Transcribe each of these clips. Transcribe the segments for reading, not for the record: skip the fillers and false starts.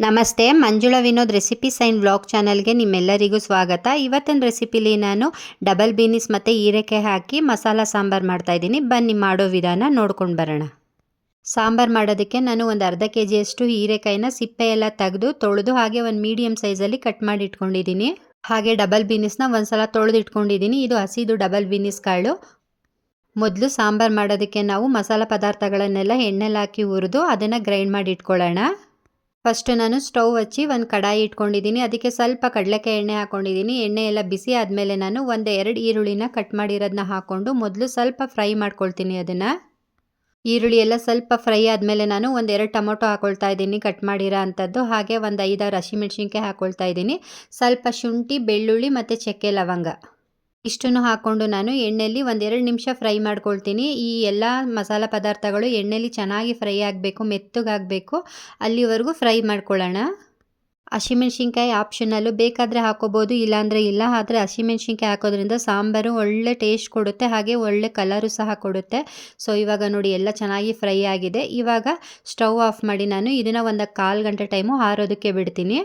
ನಮಸ್ತೆ, Manjula Vinod recipes and vlog ಚಾನಲ್ಗೆ ನಿಮ್ಮೆಲ್ಲರಿಗೂ ಸ್ವಾಗತ. ಇವತ್ತಿನ ರೆಸಿಪಿಲಿ ನಾನು ಡಬಲ್ ಬೀನೀಸ್ ಮತ್ತು ಹೀರೆಕಾಯಿ ಹಾಕಿ ಮಸಾಲ ಸಾಂಬಾರು ಮಾಡ್ತಾಯಿದ್ದೀನಿ. ಬನ್ನಿ ಮಾಡೋ ವಿಧಾನ ನೋಡ್ಕೊಂಡು ಬರೋಣ. ಸಾಂಬಾರು ಮಾಡೋದಕ್ಕೆ ನಾನು ಒಂದು ಅರ್ಧ ಕೆಜಿಯಷ್ಟು ಹೀರೆಕಾಯಿನ ಸಿಪ್ಪೆ ಎಲ್ಲ ತೆಗೆದು ತೊಳೆದು ಹಾಗೆ ಒಂದು ಮೀಡಿಯಮ್ ಸೈಜಲ್ಲಿ ಕಟ್ ಮಾಡಿ ಇಟ್ಕೊಂಡಿದ್ದೀನಿ. ಹಾಗೆ ಡಬಲ್ ಬೀನೀಸ್ನ ಒಂದು ಸಲ ತೊಳೆದು ಇಟ್ಕೊಂಡಿದ್ದೀನಿ. ಇದು ಹಸಿದು ಡಬಲ್ ಬೀನೀಸ್ ಕಾಳು. ಮೊದಲು ಸಾಂಬಾರು ಮಾಡೋದಕ್ಕೆ ನಾವು ಮಸಾಲ ಪದಾರ್ಥಗಳನ್ನೆಲ್ಲ ಎಣ್ಣೆಲಿ ಹಾಕಿ ಹುರಿದು ಅದನ್ನು ಗ್ರೈಂಡ್ ಮಾಡಿ ಇಟ್ಕೊಳ್ಳೋಣ. ಫಸ್ಟ್ ನಾನು ಸ್ಟವ್ ಹಚ್ಚಿ ಒಂದು ಕಡಾಯಿ ಇಟ್ಕೊಂಡಿದ್ದೀನಿ. ಅದಕ್ಕೆ ಸ್ವಲ್ಪ ಕಡಲೆಕಾಯಿ ಎಣ್ಣೆ ಹಾಕ್ಕೊಂಡಿದ್ದೀನಿ. ಎಣ್ಣೆ ಎಲ್ಲ ಬಿಸಿ ಆದಮೇಲೆ ನಾನು ಎರಡು ಈರುಳ್ಳಿನ ಕಟ್ ಮಾಡಿರೋದನ್ನ ಹಾಕ್ಕೊಂಡು ಮೊದಲು ಸ್ವಲ್ಪ ಫ್ರೈ ಮಾಡ್ಕೊಳ್ತೀನಿ. ಅದನ್ನು ಈರುಳ್ಳಿ ಎಲ್ಲ ಸ್ವಲ್ಪ ಫ್ರೈ ಆದಮೇಲೆ ನಾನು 1-2 ಟೊಮೊಟೊ ಹಾಕ್ಕೊಳ್ತಾ ಇದ್ದೀನಿ ಕಟ್ ಮಾಡಿರೋ ಅಂಥದ್ದು. ಹಾಗೆ ಒಂದು 5-6 ಹಸಿಮೆಣ್ಸಿನ್ಕಾಯಿ ಹಾಕ್ಕೊಳ್ತಾ ಇದ್ದೀನಿ. ಸ್ವಲ್ಪ ಶುಂಠಿ, ಬೆಳ್ಳುಳ್ಳಿ ಮತ್ತು ಚಕ್ಕೆ ಲವಂಗ ಇಷ್ಟನ್ನು ಹಾಕ್ಕೊಂಡು ನಾನು ಎಣ್ಣೆಯಲ್ಲಿ 1-2 ನಿಮಿಷ ಫ್ರೈ ಮಾಡ್ಕೊಳ್ತೀನಿ. ಈ ಎಲ್ಲ ಮಸಾಲ ಪದಾರ್ಥಗಳು ಎಣ್ಣೆಯಲ್ಲಿ ಚೆನ್ನಾಗಿ ಫ್ರೈ ಆಗಬೇಕು, ಮೆತ್ತಗಾಗಬೇಕು, ಅಲ್ಲಿವರೆಗೂ ಫ್ರೈ ಮಾಡ್ಕೊಳ್ಳೋಣ. ಹಸಿಮೆಣ್ಸಿನ್ಕಾಯಿ ಆಪ್ಷನಲ್ಲು, ಬೇಕಾದರೆ ಹಾಕೋಬೋದು, ಇಲ್ಲಾಂದರೆ ಇಲ್ಲ. ಆದರೆ ಹಸಿಮೆಣ್ಸಿನ್ಕಾಯಿ ಹಾಕೋದ್ರಿಂದ ಸಾಂಬಾರು ಒಳ್ಳೆ ಟೇಸ್ಟ್ ಕೊಡುತ್ತೆ, ಹಾಗೆ ಒಳ್ಳೆ ಕಲರು ಸಹ ಕೊಡುತ್ತೆ. ಸೊ ಇವಾಗ ನೋಡಿ ಎಲ್ಲ ಚೆನ್ನಾಗಿ ಫ್ರೈ ಆಗಿದೆ. ಇವಾಗ ಸ್ಟವ್ ಆಫ್ ಮಾಡಿ ನಾನು ಇದನ್ನು ಒಂದು 1/4 ಗಂಟೆ ಟೈಮು ಆರೋದಕ್ಕೆ ಬಿಡ್ತೀನಿ.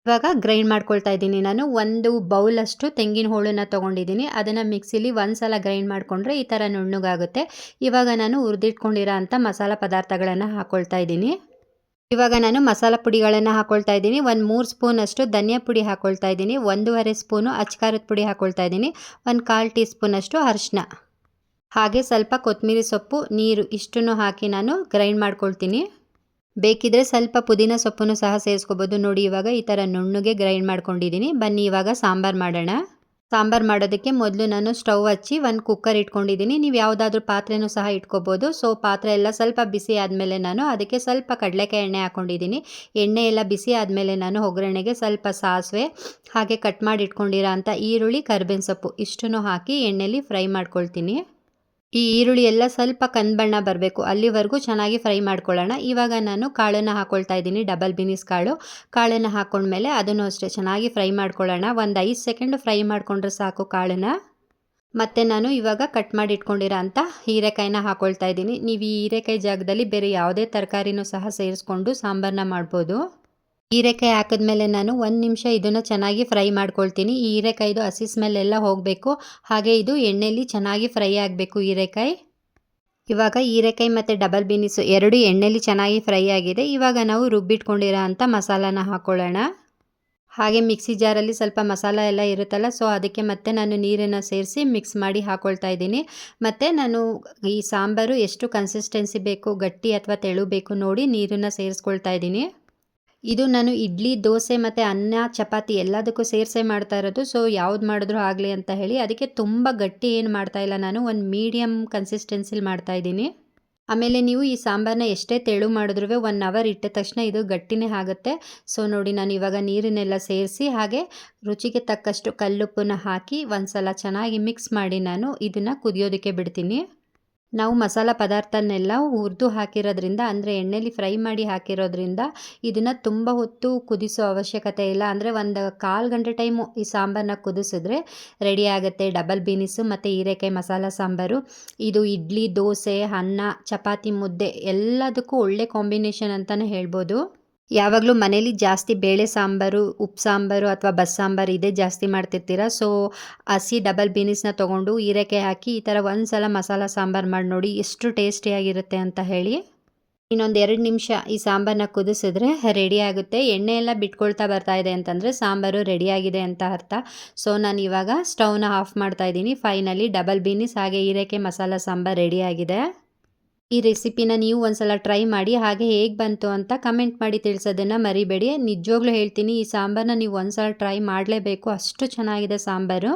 ಇವಾಗ ಗ್ರೈಂಡ್ ಮಾಡ್ಕೊಳ್ತಾ ಇದ್ದೀನಿ. ನಾನು ಒಂದು ಬೌಲಷ್ಟು ತೆಂಗಿನ ಹೋಳನ್ನು ತೊಗೊಂಡಿದ್ದೀನಿ. ಅದನ್ನು ಮಿಕ್ಸಿಲಿ ಒಂದು ಸಲ ಗ್ರೈಂಡ್ ಮಾಡಿಕೊಂಡ್ರೆ ಈ ಥರ ನುಣ್ಣಗಾಗುತ್ತೆ. ಇವಾಗ ನಾನು ಹುರಿದಿಟ್ಕೊಂಡಿರೋ ಅಂಥ ಮಸಾಲ ಪದಾರ್ಥಗಳನ್ನು ಹಾಕ್ಕೊಳ್ತಾ ಇದ್ದೀನಿ. ಇವಾಗ ನಾನು ಮಸಾಲ ಪುಡಿಗಳನ್ನು ಹಾಕ್ಕೊಳ್ತಾ ಇದ್ದೀನಿ. 3 ಸ್ಪೂನಷ್ಟು ಧನಿಯಾ ಪುಡಿ ಹಾಕ್ಕೊಳ್ತಾ ಇದ್ದೀನಿ. 1.5 ಸ್ಪೂನು ಅಚ್ಕಾರದ ಪುಡಿ ಹಾಕ್ಕೊಳ್ತಾ ಇದ್ದೀನಿ. 1/4 ಟೀ ಸ್ಪೂನಷ್ಟು ಅರಿಶಿನ, ಹಾಗೆ ಸ್ವಲ್ಪ ಕೊತ್ತಂಬರಿ ಸೊಪ್ಪು, ನೀರು ಇಷ್ಟನ್ನು ಹಾಕಿ ನಾನು ಗ್ರೈಂಡ್ ಮಾಡ್ಕೊಳ್ತೀನಿ. ಬೇಕಿದ್ರೆ ಸ್ವಲ್ಪ ಪುದೀನ ಸೊಪ್ಪನ್ನು ಸಹ ಸೇರಿಸ್ಕೋಬೋದು. ನೋಡಿ ಇವಾಗ ಈ ಥರ ನುಣ್ಣಗೆ ಗ್ರೈಂಡ್ ಮಾಡ್ಕೊಂಡಿದ್ದೀನಿ. ಬನ್ನಿ ಇವಾಗ ಸಾಂಬಾರು ಮಾಡೋಣ. ಸಾಂಬಾರು ಮಾಡೋದಕ್ಕೆ ಮೊದಲು ನಾನು ಸ್ಟವ್ ಹಚ್ಚಿ ಒಂದು ಕುಕ್ಕರ್ ಇಟ್ಕೊಂಡಿದ್ದೀನಿ. ನೀವು ಯಾವುದಾದ್ರೂ ಪಾತ್ರೆನೂ ಸಹ ಇಟ್ಕೋಬೋದು. ಸೊ ಪಾತ್ರೆ ಎಲ್ಲ ಸ್ವಲ್ಪ ಬಿಸಿ ಆದಮೇಲೆ ನಾನು ಅದಕ್ಕೆ ಸ್ವಲ್ಪ ಕಡಲೆಕಾಯಿ ಎಣ್ಣೆ ಹಾಕ್ಕೊಂಡಿದ್ದೀನಿ. ಎಣ್ಣೆ ಎಲ್ಲ ಬಿಸಿ ಆದಮೇಲೆ ನಾನು ಒಗ್ಗರಣೆಗೆ ಸ್ವಲ್ಪ ಸಾಸಿವೆ, ಹಾಗೆ ಕಟ್ ಮಾಡಿ ಇಟ್ಕೊಂಡಿರೋ ಅಂಥ ಈರುಳ್ಳಿ, ಕರಿಬೇವಿನ ಸೊಪ್ಪು ಇಷ್ಟನ್ನು ಹಾಕಿ ಎಣ್ಣೆಯಲ್ಲಿ ಫ್ರೈ ಮಾಡ್ಕೊಳ್ತೀನಿ. ಈ ಈರುಳ್ಳಿ ಎಲ್ಲ ಸ್ವಲ್ಪ ಕಂದು ಬಣ್ಣ ಬರಬೇಕು, ಅಲ್ಲಿವರೆಗೂ ಚೆನ್ನಾಗಿ ಫ್ರೈ ಮಾಡ್ಕೊಳ್ಳೋಣ. ಇವಾಗ ನಾನು ಕಾಳನ್ನು ಹಾಕ್ಕೊಳ್ತಾ ಇದ್ದೀನಿ, ಡಬಲ್ ಬೀನೀಸ್ ಕಾಳನ್ನು ಹಾಕ್ಕೊಂಡ್ಮೇಲೆ ಅದನ್ನು ಅಷ್ಟೇ ಚೆನ್ನಾಗಿ ಫ್ರೈ ಮಾಡ್ಕೊಳ್ಳೋಣ. ಒಂದು 5 ಸೆಕೆಂಡ್ ಫ್ರೈ ಮಾಡಿಕೊಂಡ್ರೆ ಸಾಕು ಕಾಳನ್ನು. ಮತ್ತು ನಾನು ಇವಾಗ ಕಟ್ ಮಾಡಿ ಇಟ್ಕೊಂಡಿರೋ ಅಂಥ ಹೀರೆಕಾಯಿನ ಹಾಕ್ಕೊಳ್ತಾ ಇದ್ದೀನಿ. ನೀವು ಈ ಹೀರೆಕಾಯಿ ಜಾಗದಲ್ಲಿ ಬೇರೆ ಯಾವುದೇ ತರಕಾರಿನೂ ಸಹ ಸೇರಿಸ್ಕೊಂಡು ಸಾಂಬಾರನ್ನ ಮಾಡ್ಬೋದು. ಹೀರೆಕಾಯಿ ಹಾಕಿದ್ಮೇಲೆ ನಾನು 1 ನಿಮಿಷ ಇದನ್ನು ಚೆನ್ನಾಗಿ ಫ್ರೈ ಮಾಡ್ಕೊಳ್ತೀನಿ. ಈ ಹೀರೆಕಾಯಿದು ಹಸಿ ಸ್ಮೆಲ್ ಎಲ್ಲ ಹೋಗಬೇಕು, ಹಾಗೆ ಇದು ಎಣ್ಣೆಯಲ್ಲಿ ಚೆನ್ನಾಗಿ ಫ್ರೈ ಆಗಬೇಕು ಹೀರೆಕಾಯಿ. ಇವಾಗ ಹೀರೆಕಾಯಿ ಮತ್ತು ಡಬಲ್ ಬೀನೀಸು ಎರಡು ಎಣ್ಣೆಯಲ್ಲಿ ಚೆನ್ನಾಗಿ ಫ್ರೈ ಆಗಿದೆ. ಇವಾಗ ನಾವು ರುಬ್ಬಿಟ್ಕೊಂಡಿರೋ ಅಂಥ ಮಸಾಲಾನ ಹಾಕ್ಕೊಳ್ಳೋಣ. ಹಾಗೆ ಮಿಕ್ಸಿ ಜಾರಲ್ಲಿ ಸ್ವಲ್ಪ ಮಸಾಲ ಎಲ್ಲ ಇರುತ್ತಲ್ಲ, ಸೊ ಅದಕ್ಕೆ ಮತ್ತೆ ನಾನು ನೀರನ್ನು ಸೇರಿಸಿ ಮಿಕ್ಸ್ ಮಾಡಿ ಹಾಕ್ಕೊಳ್ತಾ ಇದ್ದೀನಿ. ಮತ್ತು ನಾನು ಈ ಸಾಂಬಾರು ಎಷ್ಟು ಕನ್ಸಿಸ್ಟೆನ್ಸಿ ಬೇಕು, ಗಟ್ಟಿ ಅಥವಾ ತೆಳು ಬೇಕು ನೋಡಿ ನೀರನ್ನು ಸೇರಿಸ್ಕೊಳ್ತಾ ಇದ್ದೀನಿ. ಇದು ನಾನು ಇಡ್ಲಿ, ದೋಸೆ ಮತ್ತು ಅನ್ನ, ಚಪಾತಿ ಎಲ್ಲದಕ್ಕೂ ಸೇರಿಸೇ ಮಾಡ್ತಾ ಇರೋದು. ಸೊ ಯಾವ್ದು ಮಾಡಿದ್ರೂ ಆಗಲಿ ಅಂತ ಹೇಳಿ ಅದಕ್ಕೆ ತುಂಬ ಗಟ್ಟಿ ಏನು ಮಾಡ್ತಾಯಿಲ್ಲ, ನಾನು ಒಂದು ಮೀಡಿಯಮ್ ಕನ್ಸಿಸ್ಟೆನ್ಸಿಲಿ ಮಾಡ್ತಾಯಿದ್ದೀನಿ. ಆಮೇಲೆ ನೀವು ಈ ಸಾಂಬಾರನ್ನ ಎಷ್ಟೇ ತೆಳು ಮಾಡಿದ್ರೂ 1 ಅವರ್ ಇಟ್ಟ ತಕ್ಷಣ ಇದು ಗಟ್ಟಿನೇ ಆಗುತ್ತೆ. ಸೊ ನೋಡಿ ನಾನು ಇವಾಗ ನೀರನ್ನೆಲ್ಲ ಸೇರಿಸಿ ಹಾಗೆ ರುಚಿಗೆ ತಕ್ಕಷ್ಟು ಕಲ್ಲುಪ್ಪನ್ನು ಹಾಕಿ ಒಂದು ಸಲ ಚೆನ್ನಾಗಿ ಮಿಕ್ಸ್ ಮಾಡಿ ನಾನು ಇದನ್ನು ಕುದಿಯೋದಕ್ಕೆ ಬಿಡ್ತೀನಿ. ನಾವು ಮಸಾಲ ಪದಾರ್ಥನೆಲ್ಲ ಹುರಿದು ಹಾಕಿರೋದ್ರಿಂದ, ಅಂದರೆ ಎಣ್ಣೆಲಿ ಫ್ರೈ ಮಾಡಿ ಹಾಕಿರೋದ್ರಿಂದ ಇದನ್ನು ತುಂಬ ಹೊತ್ತು ಕುದಿಸೋ ಅವಶ್ಯಕತೆ ಇಲ್ಲ. ಅಂದರೆ ಒಂದು 1/4 ಗಂಟೆ ಟೈಮು ಈ ಸಾಂಬಾರನ್ನ ಕುದಿಸಿದ್ರೆ ರೆಡಿ ಆಗುತ್ತೆ ಡಬಲ್ ಬೀನೀಸು ಮತ್ತು ಹೀರೆಕಾಯಿ ಮಸಾಲ ಸಾಂಬಾರು. ಇದು ಇಡ್ಲಿ, ದೋಸೆ, ಅನ್ನ, ಚಪಾತಿ, ಮುದ್ದೆ ಎಲ್ಲದಕ್ಕೂ ಒಳ್ಳೆ ಕಾಂಬಿನೇಷನ್ ಅಂತಲೇ ಹೇಳ್ಬೋದು. ಯಾವಾಗಲೂ ಮನೇಲಿ ಜಾಸ್ತಿ ಬೇಳೆ ಸಾಂಬಾರು, ಉಪ್ಪು ಸಾಂಬಾರು ಅಥವಾ ಬಸ್ಸಾಂಬಾರು ಇದೇ ಜಾಸ್ತಿ ಮಾಡ್ತಿರ್ತೀರ. ಸೊ ಹಸಿ ಡಬಲ್ ಬೀನೀಸ್ನ ತೊಗೊಂಡು ಹೀರೆಕಾಯಿ ಹಾಕಿ ಈ ಥರ ಒಂದು ಸಲ ಮಸಾಲ ಸಾಂಬಾರು ಮಾಡಿ ನೋಡಿ ಎಷ್ಟು ಟೇಸ್ಟಿಯಾಗಿರುತ್ತೆ ಅಂತ ಹೇಳಿ. ಇನ್ನೊಂದು 2 ನಿಮಿಷ ಈ ಸಾಂಬಾರನ್ನ ಕುದಿಸಿದ್ರೆ ರೆಡಿ ಆಗುತ್ತೆ. ಎಣ್ಣೆ ಎಲ್ಲ ಬಿಟ್ಕೊಳ್ತಾ ಬರ್ತಾ ಇದೆ ಅಂತಂದರೆ ಸಾಂಬಾರು ರೆಡಿಯಾಗಿದೆ ಅಂತ ಅರ್ಥ. ಸೊ ನಾನು ಇವಾಗ ಸ್ಟವ್ನ ಆಫ್ ಮಾಡ್ತಾ ಇದ್ದೀನಿ. ಫೈನಲಿ ಡಬಲ್ ಬೀನೀಸ್ ಹಾಗೆ ಹೀರೆಕಾಯಿ ಮಸಾಲ ಸಾಂಬಾರು ರೆಡಿಯಾಗಿದೆ. ಈ ರೆಸಿಪಿನ ನೀವು ಒಂದ್ಸಲ ಟ್ರೈ ಮಾಡಿ, ಹಾಗೆ ಹೇಗೆ ಬಂತು ಅಂತ ಕಮೆಂಟ್ ಮಾಡಿ ತಿಳಿಸೋದನ್ನು ಮರಿಬೇಡಿ. ನಿಜವಾಗ್ಲೂ ಹೇಳ್ತೀನಿ, ಈ ಸಾಂಬಾರನ್ನ ನೀವು ಒಂದ್ಸಲ ಟ್ರೈ ಮಾಡಲೇಬೇಕು, ಅಷ್ಟು ಚೆನ್ನಾಗಿದೆ ಸಾಂಬಾರು.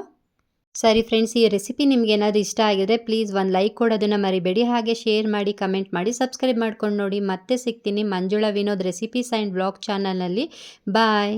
ಸರಿ ಫ್ರೆಂಡ್ಸ್, ಈ ರೆಸಿಪಿ ನಿಮ್ಗೆ ಏನಾದರೂ ಇಷ್ಟ ಆಗಿದ್ರೆ ಪ್ಲೀಸ್ ಒಂದು ಲೈಕ್ ಕೊಡೋದನ್ನು ಮರಿಬೇಡಿ. ಹಾಗೆ ಶೇರ್ ಮಾಡಿ, ಕಮೆಂಟ್ ಮಾಡಿ, ಸಬ್ಸ್ಕ್ರೈಬ್ ಮಾಡ್ಕೊಂಡು ನೋಡಿ. ಮತ್ತೆ ಸಿಗ್ತೀನಿ Manjula Vinod recipes and vlog ಚಾನಲ್ನಲ್ಲಿ. ಬಾಯ್.